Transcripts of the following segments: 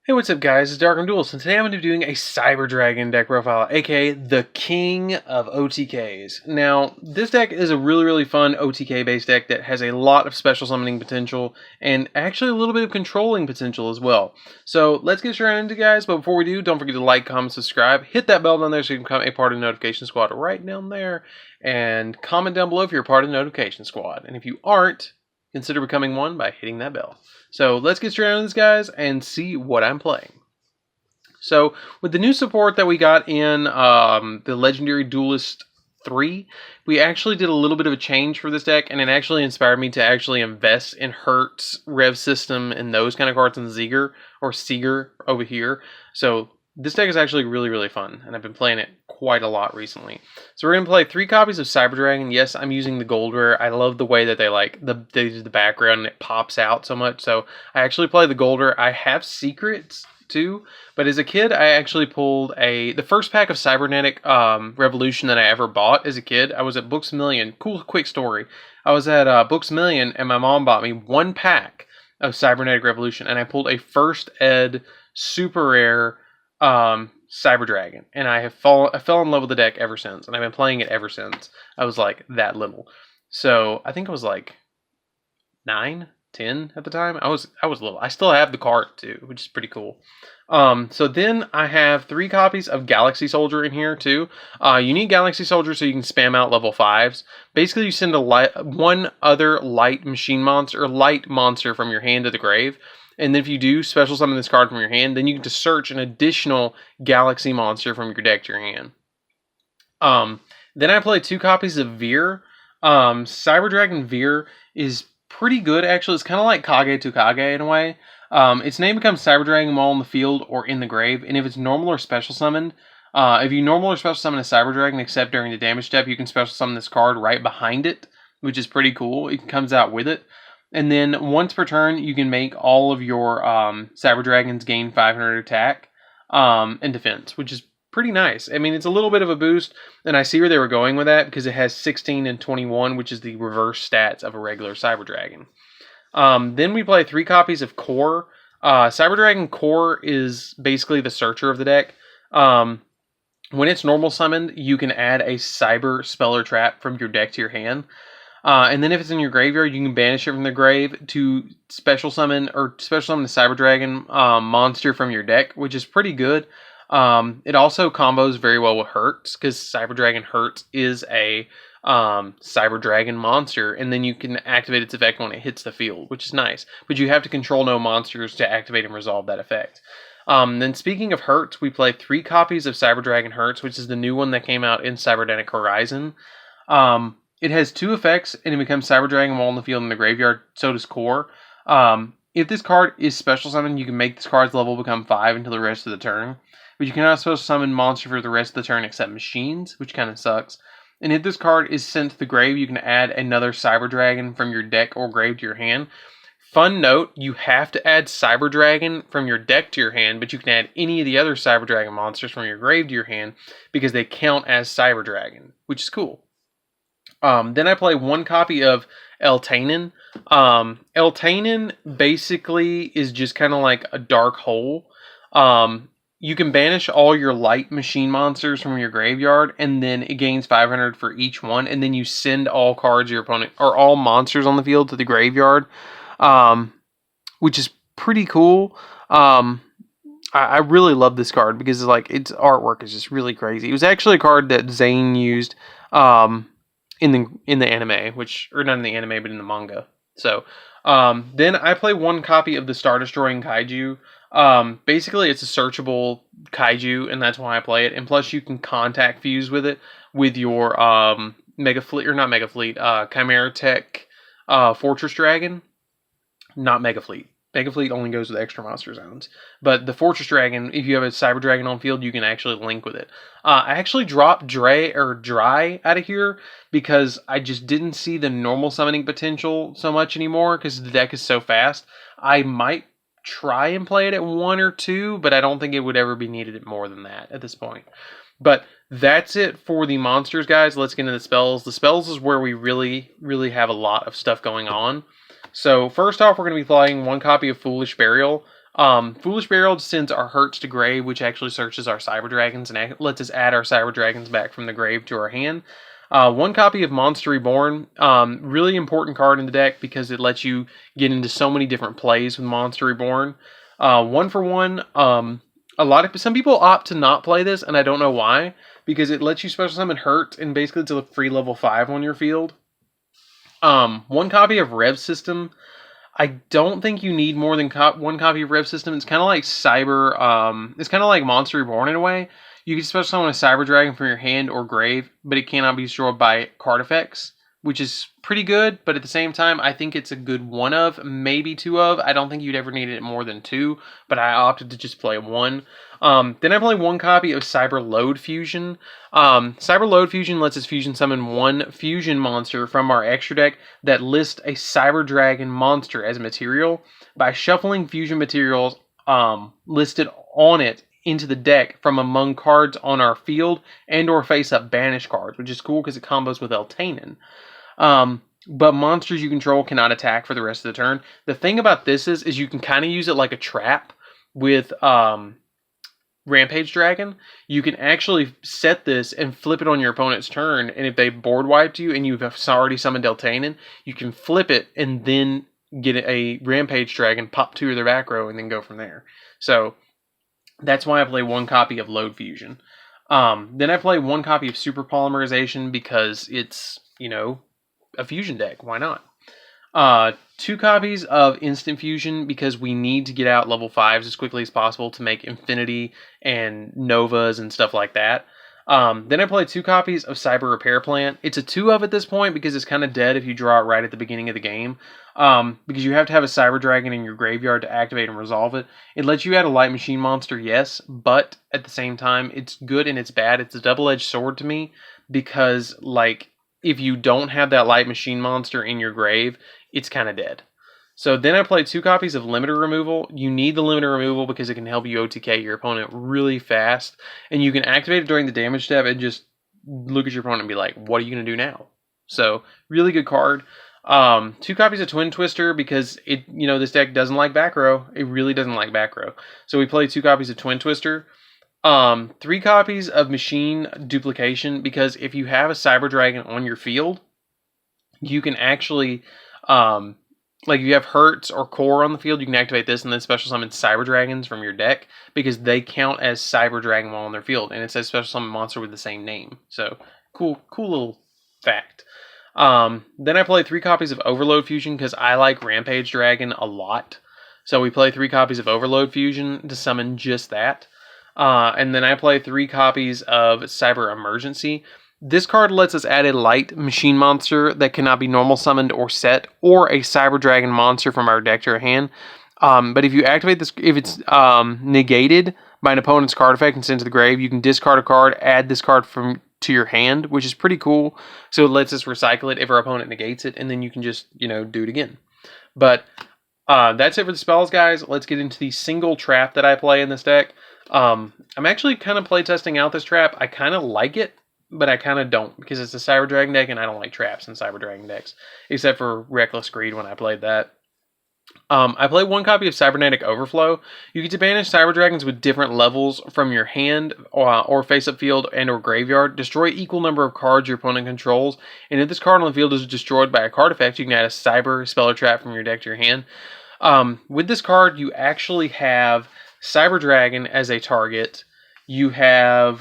Hey, what's up guys, it's DarkArmedDuelist, and today I'm going to be doing a Cyber Dragon deck profile, aka the king of OTKs. Now, this deck is a really fun OTK based deck that has a lot of special summoning potential, and actually a little bit of controlling potential as well. So, let's get straight into it, guys, but before we do, don't forget to like, comment, subscribe, hit that bell down there so you can become a part of the notification squad right down there, and comment down below if you're a part of the notification squad. And if you aren't, consider becoming one by hitting that bell. So let's get straight into this, guys, and see what I'm playing. So with the new support that we got in the Legendary Duelist 3, we actually did a little bit of a change for this deck, and it actually inspired me to actually invest in Hertz, Rev System, and those kind of cards in Seeger over here. So this deck is actually really fun, and I've been playing it quite a lot recently. So we're going to play 3 copies of Cyber Dragon. Yes, I'm using the gold rare. I love the way that they do the background and it pops out so much. So I actually play the gold rare. I have secrets too, but as a kid I actually pulled the first pack of Cybernetic Revolution that I ever bought as a kid. I was at Books A Million. Cool quick story. I was at Books A Million and my mom bought me 1 pack of Cybernetic Revolution, and I pulled a first ed super rare Cyber Dragon, and I fell in love with the deck ever since, and I've been playing it ever since. I was like that little, so I think I was like 9, 10 at the time. I was little. I still have the card too, which is pretty cool. So then I have 3 copies of Galaxy Soldier in here too. You need Galaxy Soldier so you can spam out level 5s. Basically, you send one other light monster from your hand to the grave. And then if you do special summon this card from your hand, then you get to search an additional Galaxy monster from your deck to your hand. Then I play 2 copies of Veer. Cyber Dragon Veer is pretty good, actually. It's kind of like Kage to Kage in a way. Its name becomes Cyber Dragon while in the field or in the grave. And if it's normal or special summoned, if you normal or special summon a Cyber Dragon except during the damage step, you can special summon this card right behind it, which is pretty cool. It comes out with it. And then once per turn, you can make all of your Cyber Dragons gain 500 attack and defense, which is pretty nice. I mean, it's a little bit of a boost, and I see where they were going with that because it has 16 and 21, which is the reverse stats of a regular Cyber Dragon. Then we play 3 copies of Core. Cyber Dragon Core is basically the searcher of the deck. When it's normal summoned, you can add a Cyber Speller Trap from your deck to your hand. And then if it's in your graveyard, you can banish it from the grave to special summon the Cyber Dragon monster from your deck, which is pretty good. It also combos very well with Hertz, because Cyber Dragon Hertz is a Cyber Dragon monster, and then you can activate its effect when it hits the field, which is nice. But you have to control no monsters to activate and resolve that effect. Then speaking of Hertz, we play 3 copies of Cyber Dragon Hertz, which is the new one that came out in Cybernetic Horizon. It has 2 effects, and it becomes Cyber Dragon while in the field in the graveyard. So does Core. If this card is special summoned, you can make this card's level become 5 until the rest of the turn. But you cannot special summon monster for the rest of the turn except machines, which kind of sucks. And if this card is sent to the grave, you can add another Cyber Dragon from your deck or grave to your hand. Fun note, you have to add Cyber Dragon from your deck to your hand, but you can add any of the other Cyber Dragon monsters from your grave to your hand because they count as Cyber Dragon, which is cool. Then I play 1 copy of Eltainen. Eltainen basically is just kind of like a dark hole. You can banish all your light machine monsters from your graveyard, and then it gains 500 for each one, and then you send all cards your opponent, or all monsters on the field, to the graveyard, which is pretty cool. I really love this card because its artwork is just really crazy. It was actually a card that Zane used in the anime, or not in the anime, but in the manga. So then I play 1 copy of the Star Destroying Kaiju. Basically it's a searchable kaiju, and that's why I play it. And plus you can contact fuse with it with your Chimera Tech Fortress Dragon. Not Mega Fleet. Mega Fleet only goes with extra monster zones. But the Fortress Dragon, if you have a Cyber Dragon on field, you can actually link with it. I actually dropped Dry out of here because I just didn't see the normal summoning potential so much anymore because the deck is so fast. I might try and play it at 1 or 2, but I don't think it would ever be needed at more than that at this point. But that's it for the monsters, guys. Let's get into the spells. The spells is where we really have a lot of stuff going on. So first off, we're going to be playing 1 copy of Foolish Burial. Foolish Burial sends our hurts to grave, which actually searches our Cyber Dragons and lets us add our Cyber Dragons back from the grave to our hand. One copy of Monster Reborn, really important card in the deck because it lets you get into so many different plays with Monster Reborn. 1-for-1, some people opt to not play this, and I don't know why, because it lets you special summon Hurt, and basically it's a free level 5 on your field. One copy of Rev System. I don't think you need more than one copy of Rev System. It's kind of like it's kind of like Monster Reborn in a way. You can special summon a Cyber Dragon from your hand or grave, but it cannot be destroyed by card effects, which is pretty good, but at the same time, I think it's a good 1 of, maybe 2 of. I don't think you'd ever need it more than 2, but I opted to just play 1. Then I play 1 copy of Cyber Load Fusion. Cyber Load Fusion lets us fusion summon 1 fusion monster from our extra deck that lists a Cyber Dragon monster as a material. By shuffling fusion materials listed on it into the deck from among cards on our field and or face-up banish cards, which is cool because it combos with Eltanen. But monsters you control cannot attack for the rest of the turn. The thing about this is you can kind of use it like a trap with Rampage Dragon. You can actually set this and flip it on your opponent's turn, and if they board wiped you and you've already summoned Eltanen, you can flip it and then get a Rampage Dragon, pop 2 of their back row, and then go from there. So that's why I play 1 copy of Load Fusion. Then I play 1 copy of Super Polymerization because it's, a fusion deck. Why not? 2 copies of Instant Fusion because we need to get out level 5s as quickly as possible to make Infinity and Novas and stuff like that. Then I play 2 copies of Cyber Repair Plant. It's a 2 of at this point because it's kind of dead if you draw it right at the beginning of the game. Because you have to have a Cyber Dragon in your graveyard to activate and resolve it. It lets you add a Light Machine monster, yes, but at the same time, it's good and it's bad. It's a double-edged sword to me because, if you don't have that Light Machine monster in your grave, it's kind of dead. So then I play 2 copies of Limiter Removal. You need the Limiter Removal because it can help you OTK your opponent really fast. And you can activate it during the damage step and just look at your opponent and be like, what are you going to do now? So, really good card. 2 copies of Twin Twister because this deck doesn't like back row. It really doesn't like back row. So we play 2 copies of Twin Twister. 3 copies of Machine Duplication because if you have a Cyber Dragon on your field, you can actually, if you have Hertz or Core on the field, you can activate this and then special summon Cyber Dragons from your deck because they count as Cyber Dragon while on their field, and it says special summon monster with the same name. So, cool little fact. Then I play 3 copies of Overload Fusion because I like Rampage Dragon a lot. So we play 3 copies of Overload Fusion to summon just that. And then I play 3 copies of Cyber Emergency. This card lets us add a light machine monster that cannot be normal summoned or set, or a Cyber Dragon monster from our deck to our hand. But if you activate this, if it's negated by an opponent's card effect and sent to the grave, you can discard a card, add this card to your hand, which is pretty cool. So it lets us recycle it if our opponent negates it, and then you can just, do it again. But that's it for the spells, guys. Let's get into the single trap that I play in this deck. I'm actually kind of playtesting out this trap. I kind of like it, but I kind of don't, because it's a Cyber Dragon deck, and I don't like traps in Cyber Dragon decks, except for Reckless Greed when I played that. I play 1 copy of Cybernetic Overflow. You get to banish Cyber Dragons with different levels from your hand or face-up field and or graveyard. Destroy equal number of cards your opponent controls, and if this card on the field is destroyed by a card effect, you can add a Cyber Spell or Trap from your deck to your hand. With this card, you actually have Cyber Dragon as a target. You have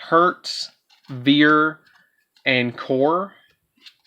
Hertz, Veer, and Core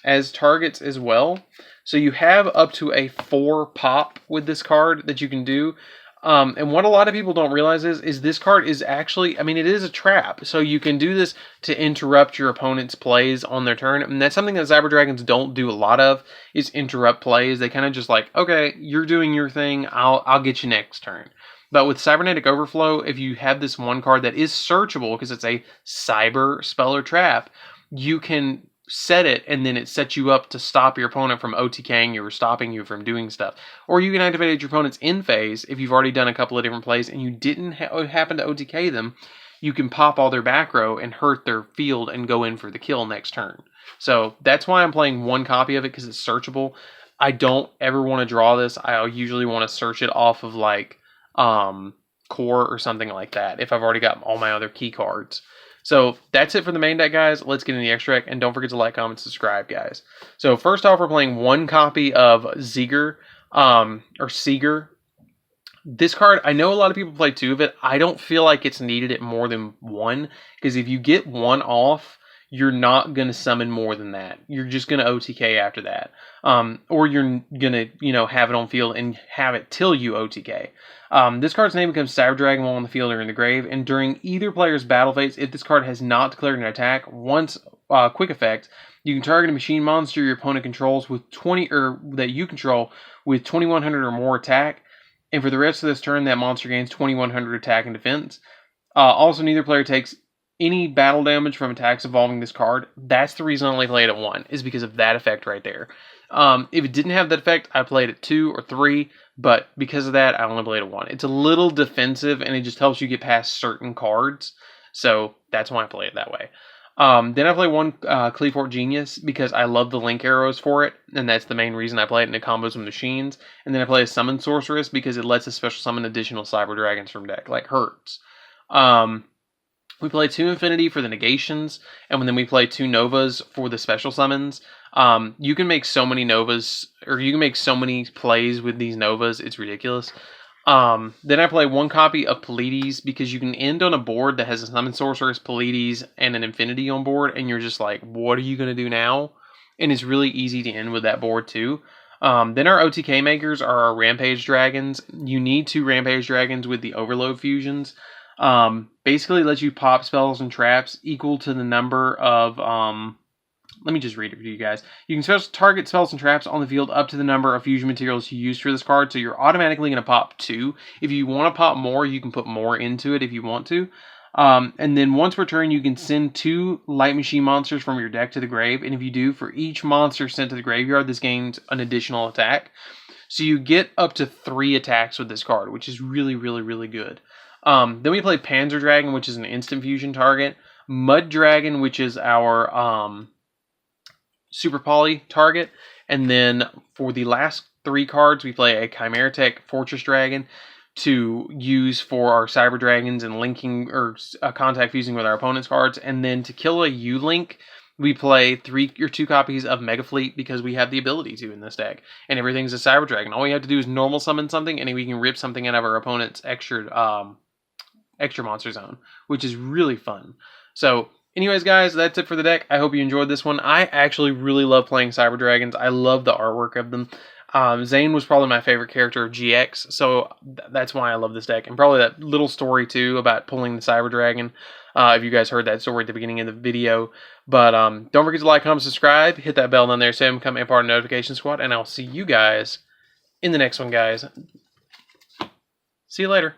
as targets as well. So you have up to a 4 pop with this card that you can do. And what a lot of people don't realize is this card is actually, it is a trap. So you can do this to interrupt your opponent's plays on their turn. And that's something that Cyber Dragons don't do a lot of, is interrupt plays. They kind of just okay, you're doing your thing, I'll get you next turn. But with Cybernetic Overflow, if you have this 1 card that is searchable because it's a Cyber Spell or Trap, you can set it and then it sets you up to stop your opponent from OTKing you or stopping you from doing stuff. Or you can activate your opponent's in phase if you've already done a couple of different plays and you didn't happen to OTK them. You can pop all their back row and hurt their field and go in for the kill next turn. So that's why I'm playing 1 copy of it, because it's searchable. I don't ever want to draw this. I usually want to search it off of core or something like that if I've already got all my other key cards. So that's it for the main deck, guys. Let's get into the extra deck, and don't forget to like, comment, subscribe, guys. So first off, we're playing one copy of Seeger. This card, I know a lot of people play 2 of it. I don't feel like it's needed at more than 1, because if you get 1 off, you're not going to summon more than that. You're just going to OTK after that. Or you're going to, have it on field and have it till you OTK. This card's name becomes Cyber Dragon while on the field or in the grave, and during either player's battle phase, if this card has not declared an attack, once quick effect, you can target a machine monster your opponent controls with 20, or that you control with 2100 or more attack, and for the rest of this turn, that monster gains 2100 attack and defense. Also, neither player takes any battle damage from attacks involving this card. That's the reason I only play it at 1, is because of that effect right there. If it didn't have that effect, I played it 2 or 3, but because of that, I only played it 1. It's a little defensive, and it just helps you get past certain cards, so that's why I play it that way. Then I play 1 Cleafort Genius because I love the link arrows for it, and that's the main reason I play it, and it combos with machines. And then I play a Summon Sorceress because it lets us special summon additional Cyber Dragons from deck, like Hertz. We play 2 Infinity for the negations, and then we play 2 Novas for the special summons. You can make so many Novas, or you can make so many plays with these Novas, it's ridiculous. Then I play 1 copy of Pleiades because you can end on a board that has a Summon Sorceress, Pleiades, and an Infinity on board, and you're just like, what are you going to do now? And it's really easy to end with that board too. Then our OTK makers are our Rampage Dragons. You need 2 Rampage Dragons with the Overload fusions. Basically lets you pop spells and traps equal to the number of, let me just read it for you guys. You can target spells and traps on the field up to the number of fusion materials you use for this card, so you're automatically going to pop 2. If you want to pop more, you can put more into it if you want to. And then once per turn, you can send 2 Light Machine monsters from your deck to the grave, and if you do, for each monster sent to the graveyard, this gains an additional attack. So you get up to 3 attacks with this card, which is really, really, really good. Then we play Panzer Dragon, which is an instant fusion target. Mud Dragon, which is our Super Poly target. And then for the last 3 cards, we play a Chimera Tech Fortress Dragon to use for our Cyber Dragons and linking or contact fusing with our opponent's cards. And then to kill a U-Link, we play 3 or 2 copies of Mega Fleet because we have the ability to in this deck. And everything's a Cyber Dragon. All we have to do is normal summon something, and we can rip something out of our opponent's extra monster zone, which is really fun. So anyways, guys, that's it for the deck. I hope you enjoyed this one. I actually really love playing Cyber Dragons. I love the artwork of them. Zane was probably my favorite character of GX, so that's why I love this deck. And probably that little story too about pulling the Cyber Dragon, if you guys heard that story at the beginning of the video. But don't forget to like, comment, subscribe, hit that bell down there so you can become a part of the notification squad, and I'll see you guys in the next one, guys. See you later.